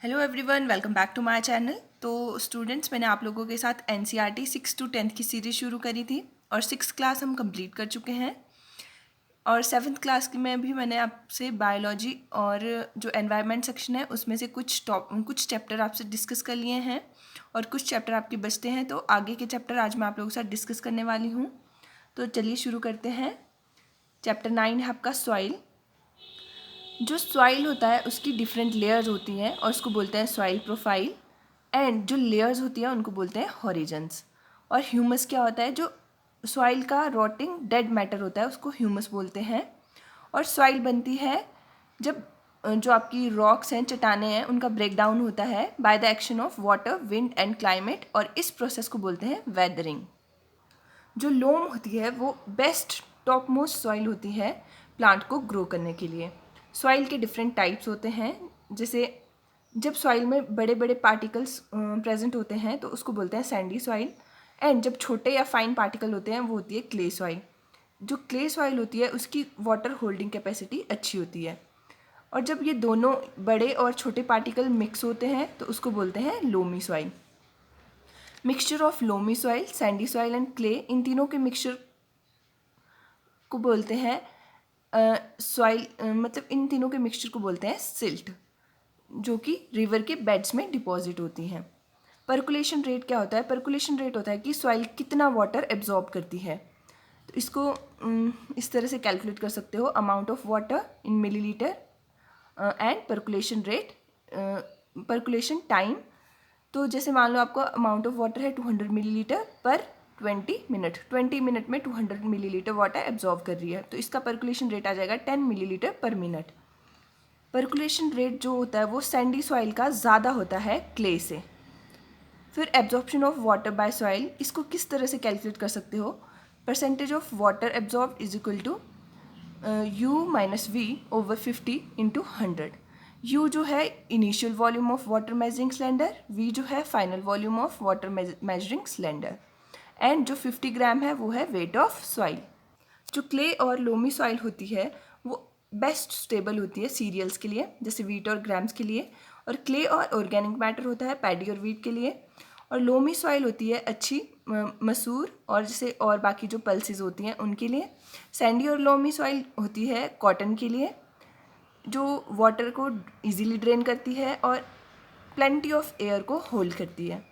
Hello everyone, welcome back to my channel. तो students, मैंने आप लोगों के साथ एनसीईआरटी 6 to 10 की सीरीज़ शुरू करी थी और 6th क्लास हम कंप्लीट कर चुके हैं। और 7th क्लास में भी मैंने आपसे बायोलॉजी और जो एनवायरनमेंट सेक्शन है उसमें से कुछ चैप्टर आपसे डिस्कस कर लिए हैं और कुछ चैप्टर आपके बचते हैं। तो आगे के चैप्टर आज मैं आप लोगों के साथ डिस्कस करने वाली हूँ। तो चलिए शुरू करते हैं। चैप्टर 9 है आपका सॉइल। जो सॉइल होता है उसकी डिफरेंट लेयर्स होती हैं और उसको बोलते हैं सॉइल प्रोफाइल। एंड जो लेयर्स होती है उनको बोलते हैं हॉरिजन्स। और ह्यूमस क्या होता है? जो सॉइल का रॉटिंग डेड मैटर होता है उसको ह्यूमस बोलते हैं। और सॉइल बनती है जब जो आपकी रॉक्स हैं, चट्टानें हैं, उनका ब्रेक डाउन होता है by the action of water, wind and climate, और इस प्रोसेस को बोलते हैं वेदरिंग। जो लोम होती है वो बेस्ट टॉप मोस्ट सॉइल होती है प्लांट को ग्रो करने के लिए। सॉइल के डिफरेंट टाइप्स होते हैं, जैसे जब सॉइल में बड़े बड़े पार्टिकल्स प्रेजेंट होते हैं तो उसको बोलते हैं सैंडी सॉइल। एंड जब छोटे या फाइन पार्टिकल होते हैं वो होती है क्ले सॉइल। जो क्ले सॉइल होती है उसकी वाटर होल्डिंग कैपेसिटी अच्छी होती है। और जब ये दोनों बड़े और छोटे पार्टिकल मिक्स होते हैं तो उसको बोलते हैं loamy soil. Mixture of loamy soil, sandy soil and clay, इन तीनों के मिक्सचर को बोलते हैं सॉइल, मतलब इन तीनों के मिक्सचर को बोलते हैं सिल्ट, जो कि रिवर के बेड्स में डिपॉजिट होती हैं। पर्कुलेशन रेट क्या होता है? पर्कुलेशन रेट होता है कि सॉइल कितना वाटर एब्जॉर्ब करती है। तो इसको इस तरह से कैलकुलेट कर सकते हो, amount of water in millilitre and percolation rate, percolation time. तो जैसे मान लो आपको अमाउंट ऑफ वाटर है 200 मिलीलीटर पर 20 मिनट में 200 मिलीलीटर वाटर एब्जॉर्ब कर रही है, तो इसका पर्कुलेशन रेट आ जाएगा 10 मिलीलीटर पर मिनट। पर्कुलेशन रेट जो होता है वो सैंडी सॉइल का ज़्यादा होता है क्ले से। फिर absorption of water by soil, इसको किस तरह से कैलकुलेट कर सकते हो? Percentage of water absorb is equal to U minus V over 50 into 100। U जो है initial volume of water measuring cylinder, V जो है final volume of water measuring cylinder, and जो 50 ग्राम है वो है वेट ऑफ सॉइल। जो clay और लोमी सॉइल होती है वो बेस्ट स्टेबल होती है सीरियल्स के लिए, जैसे वीट और ग्राम्स के लिए। और क्ले और ऑर्गेनिक मैटर होता है पैडी और वीट के लिए। और लोमी सॉइल होती है अच्छी मसूर और जैसे और बाकी जो पल्सेस होती हैं उनके लिए। सैंडी और लोमी सॉइल होती है कॉटन के लिए, जो वाटर को इजीली ड्रेन करती है और प्लेंटी ऑफ एयर को होल्ड करती है।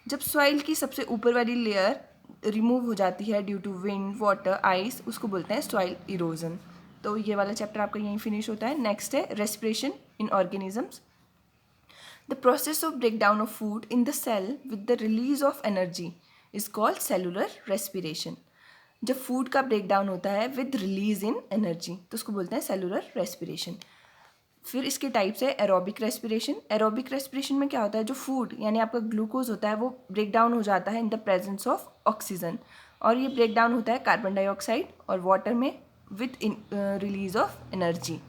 जब सॉइल की सबसे ऊपर वाली लेयर रिमूव हो जाती है due to wind, water, ice, उसको बोलते हैं सॉइल इरोजन। तो ये वाला चैप्टर आपका यहीं फिनिश होता है। नेक्स्ट है respiration in organisms. The process of breakdown of food in the cell with the release of energy is called cellular respiration. जब फूड का ब्रेक डाउन होता है विद रिलीज इन एनर्जी तो उसको बोलते हैं सेलुलर रेस्पिरेशन। फिर इसके टाइप्स है एरोबिक रेस्पिरेशन। एरोबिक रेस्पिरेशन में क्या होता है? जो फूड यानी आपका ग्लूकोज होता है वो ब्रेक डाउन हो जाता है in the presence of oxygen, और ये ब्रेक डाउन होता है कार्बन डाइऑक्साइड और वाटर में with release of energy.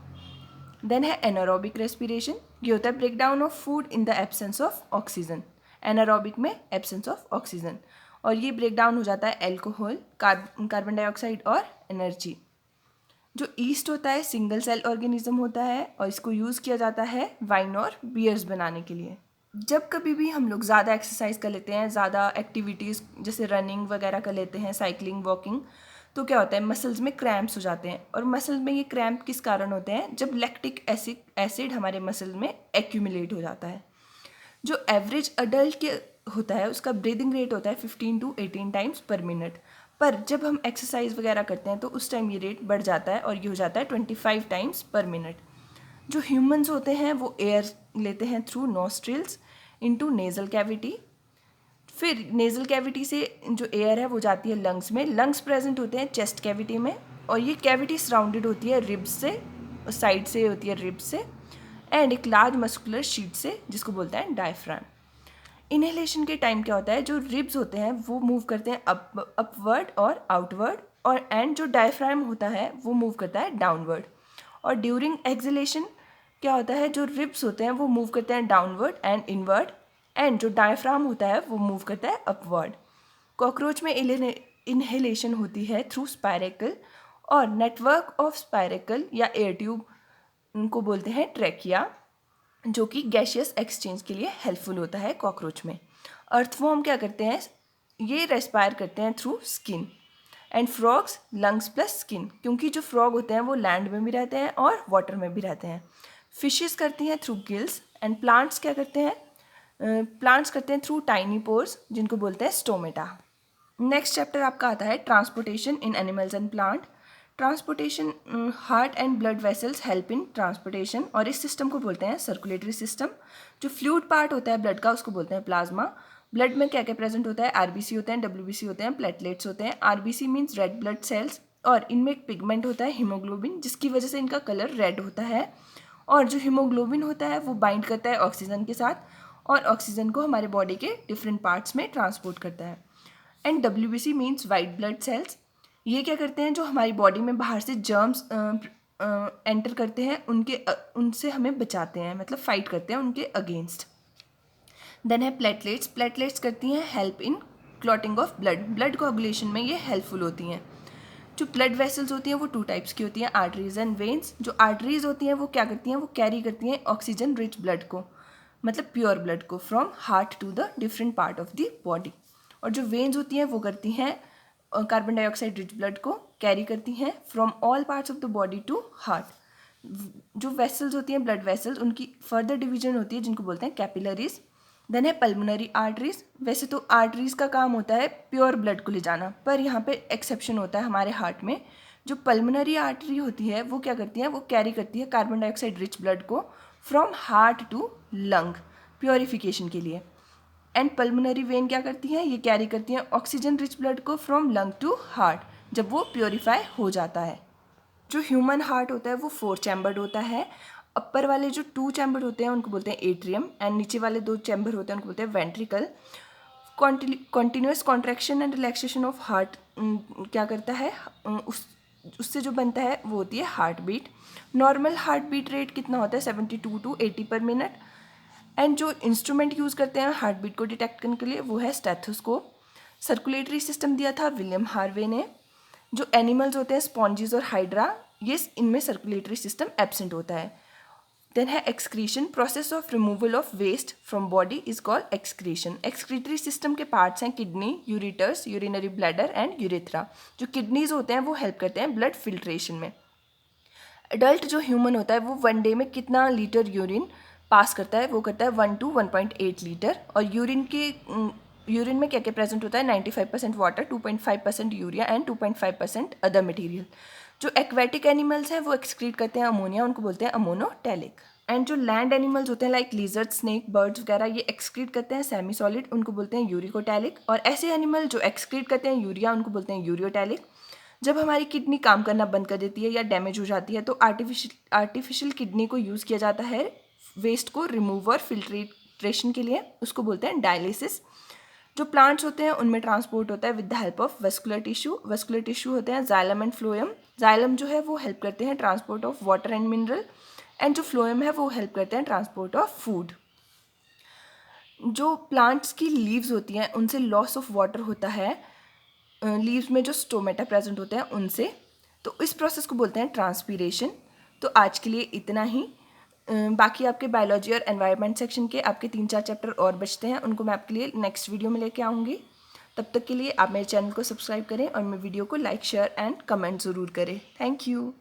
Then है एनारोबिक रेस्पिरेशन। ये होता है break down of food in the absence of oxygen, anaerobic में एब्सेंस ऑफ ऑक्सीजन, और ये ब्रेक डाउन हो जाता है एल्कोहल, कार्बन डाइऑक्साइड और एनर्जी। जो ईस्ट होता है सिंगल सेल ऑर्गेनिज्म होता है और इसको यूज़ किया जाता है वाइन और बियर्स बनाने के लिए। जब कभी भी हम लोग ज़्यादा एक्सरसाइज कर लेते हैं, ज़्यादा एक्टिविटीज़ जैसे रनिंग वगैरह कर लेते हैं, साइकिलिंग, वॉकिंग, तो क्या होता है? मसल्स में क्रैम्प्स हो जाते हैं। और मसल में ये क्रैम्प किस कारण होते हैं? जब लैक्टिक एसिड हमारे मसल में एक्यूमुलेट हो जाता है। जो एवरेज अडल्ट के होता है उसका ब्रीदिंग रेट होता है 15 to 18 टाइम्स पर मिनट, पर जब हम एक्सरसाइज वगैरह करते हैं तो उस टाइम ये रेट बढ़ जाता है और ये हो जाता है 25 टाइम्स पर मिनट। जो ह्यूमंस होते हैं वो एयर लेते हैं through nostrils into nasal cavity. फिर नेज़ल कैविटी से जो एयर है वो जाती है लंग्स में। लंग्स प्रेजेंट होते हैं चेस्ट कैविटी में, और ये कैविटी सराउंडेड होती है रिब्स से, साइड से होती है रिब्स से, एंड एक लार्ज मस्कुलर शीट से जिसको बोलते हैं डायफ्राम। इनहेलेशन के टाइम क्या होता है? जो रिब्स होते हैं वो मूव करते हैं अपवर्ड और आउटवर्ड, और एंड जो डायफ्राम होता है वो मूव करता है डाउनवर्ड। और ड्यूरिंग एक्सहेलेशन क्या होता है? जो रिब्स होते हैं वो मूव करते हैं डाउनवर्ड एंड इनवर्ड, एंड जो डायफ्राम होता है वो मूव करता है अपवर्ड। कॉकरोच में इनहेलेशन होती है थ्रू स्पायरेकल, और नेटवर्क ऑफ स्पायरेकल या एयर ट्यूब उनको बोलते हैं ट्रैकिया। जो कि गैशियस एक्सचेंज के लिए हेल्पफुल होता है कॉकरोच में। अर्थवॉर्म क्या करते हैं, ये रेस्पायर करते हैं through skin. And frogs lungs plus skin, क्योंकि जो फ्रॉग होते हैं वो लैंड में भी रहते हैं और वाटर में भी रहते हैं। फिशेस करती हैं थ्रू गिल्स। एंड प्लांट्स क्या करते हैं, प्लांट्स करते हैं थ्रू टाइनी पोर्स, जिनको बोलते हैं स्टोमेटा। नेक्स्ट चैप्टर आपका आता है transportation in animals and plant. Transportation, heart and blood vessels help in transportation, और इस सिस्टम को बोलते हैं सर्कुलेटरी सिस्टम। जो फ्लूइड पार्ट होता है ब्लड का उसको बोलते हैं प्लाज्मा। ब्लड में क्या क्या प्रेजेंट होता है, आरबीसी होते हैं, डब्ल्यूबीसी होते हैं, प्लेटलेट्स होते हैं। RBC means red blood cells, और इनमें एक पिगमेंट होता है हीमोग्लोबिन, जिसकी वजह से इनका कलर रेड होता है। और जो हीमोग्लोबिन होता है वो बाइंड करता है ऑक्सीजन के साथ, और ऑक्सीजन को हमारे बॉडी के डिफरेंट पार्ट्स में ट्रांसपोर्ट करता है। And WBC means white blood cells. ये क्या करते हैं, जो हमारी बॉडी में बाहर से जर्म्स एंटर करते हैं उनसे हमें बचाते हैं, मतलब फाइट करते हैं उनके अगेंस्ट। देन है प्लेटलेट्स। प्लेटलेट्स करती हैं help in clotting of blood, blood कोagulation में ये हेल्पफुल होती हैं। जो ब्लड वेसल्स होती हैं वो 2 टाइप्स की होती हैं, आर्टरीज एंड वेन्स। जो आर्टरीज होती हैं वो क्या करती हैं, वो कैरी करती हैं ऑक्सीजन रिच ब्लड को, मतलब प्योर ब्लड को, from heart to the different part of the body. और जो वेन्स होती हैं वो करती हैं कार्बन डाइऑक्साइड रिच ब्लड को कैरी करती हैं from all parts of the body to heart. जो वेसल्स होती हैं ब्लड वेसल्स, उनकी फर्दर डिवीजन होती है जिनको बोलते हैं कैपिलरीज। देन है पल्मोनरी आर्टरीज। वैसे तो आर्टरीज का काम होता है प्योर ब्लड को ले जाना, पर यहाँ पे एक्सेप्शन होता है हमारे हार्ट में। जो पल्मोनरी आर्टरी होती है वो क्या करती है, वो कैरी करती है कार्बन डाइऑक्साइड रिच ब्लड को from heart to lung purification के लिए। एंड पल्मोनरी वेन क्या करती हैं, ये कैरी करती हैं ऑक्सीजन रिच ब्लड को फ्रॉम लंग टू हार्ट जब वो प्योरीफाई हो जाता है। जो ह्यूमन हार्ट होता है वो 4 चैम्बर्ड होता है। अपर वाले जो 2 चैम्बर होते हैं उनको बोलते हैं एट्रियम, एंड नीचे वाले 2 चैम्बर होते हैं उनको बोलते हैं ventricle. Continuous contraction and relaxation of heart क्या करता है, उससे जो बनता है वो होती है heart beat. Normal heart beat rate कितना होता है, 72 to 80 पर मिनट। एंड जो इंस्ट्रूमेंट यूज़ करते हैं हार्ट बीट को डिटेक्ट करने के लिए वो है स्टेथोस्कोप। सर्कुलेटरी सिस्टम दिया था विलियम हार्वे ने। जो एनिमल्स होते हैं स्पॉन्जीज और हाइड्रा, ये इनमें सर्कुलेटरी सिस्टम एब्सेंट होता है। देन है excretion, process of removal of waste from body is called excretion. Excretory system के पार्ट्स हैं kidney, ureters, urinary bladder and urethra. जो किडनीज होते हैं वो हेल्प करते हैं ब्लड फिल्ट्रेशन में। एडल्ट जो ह्यूमन होता है वो 1 डे में कितना लीटर यूरिन पास करता है, वो करता है 1 to 1.8 लीटर। और यूरिन में क्या क्या प्रेजेंट होता है, 95% water, 2.5% urea and 2.5% other material. जो एक्वेटिक एनिमल्स हैं वो एक्सक्रीट करते हैं अमोनिया, उनको बोलते हैं अमोनोटैलिक। एंड जो लैंड एनिमल्स होते हैं लाइक लिजर्ड, स्नेक, बर्ड्स वगैरह, ये एक्सक्रीट करते हैं सेमी सॉलिड, उनको बोलते हैं यूरिकोटैलिक। और ऐसे एनिमल जो एक्सक्रीट करते हैं यूरिया, उनको बोलते हैं यूरियोटैलिक। जब हमारी किडनी काम करना बंद कर देती है या डैमेज हो जाती है तो आर्टिफिशियल किडनी को यूज़ किया जाता है वेस्ट को रिमूव और फिल्ट्रेशन के लिए, उसको बोलते हैं डायलिसिस। जो प्लांट्स होते हैं उनमें ट्रांसपोर्ट होता है with the help of vascular tissue. Vascular tissue होते हैं जाइलम एंड फ्लोएम। जाइलम जो है वो हेल्प करते हैं transport of water and mineral, and जो फ्लोएम है वो हेल्प करते हैं ट्रांसपोर्ट ऑफ फूड। जो प्लांट्स की लीव्स होती हैं उनसे लॉस ऑफ वाटर होता है, लीव्स में जो स्टोमेटा प्रेजेंट होते हैं उनसे, तो इस प्रोसेस को बोलते हैं ट्रांसपीरेशन। तो आज के लिए इतना ही। बाकी आपके बायोलॉजी और एनवायरनमेंट सेक्शन के आपके 3-4 चैप्टर और बचते हैं, उनको मैं आपके लिए नेक्स्ट वीडियो में लेके आऊँगी। तब तक के लिए आप मेरे चैनल को सब्सक्राइब करें और मेरे वीडियो को लाइक, शेयर एंड कमेंट ज़रूर करें। Thank you.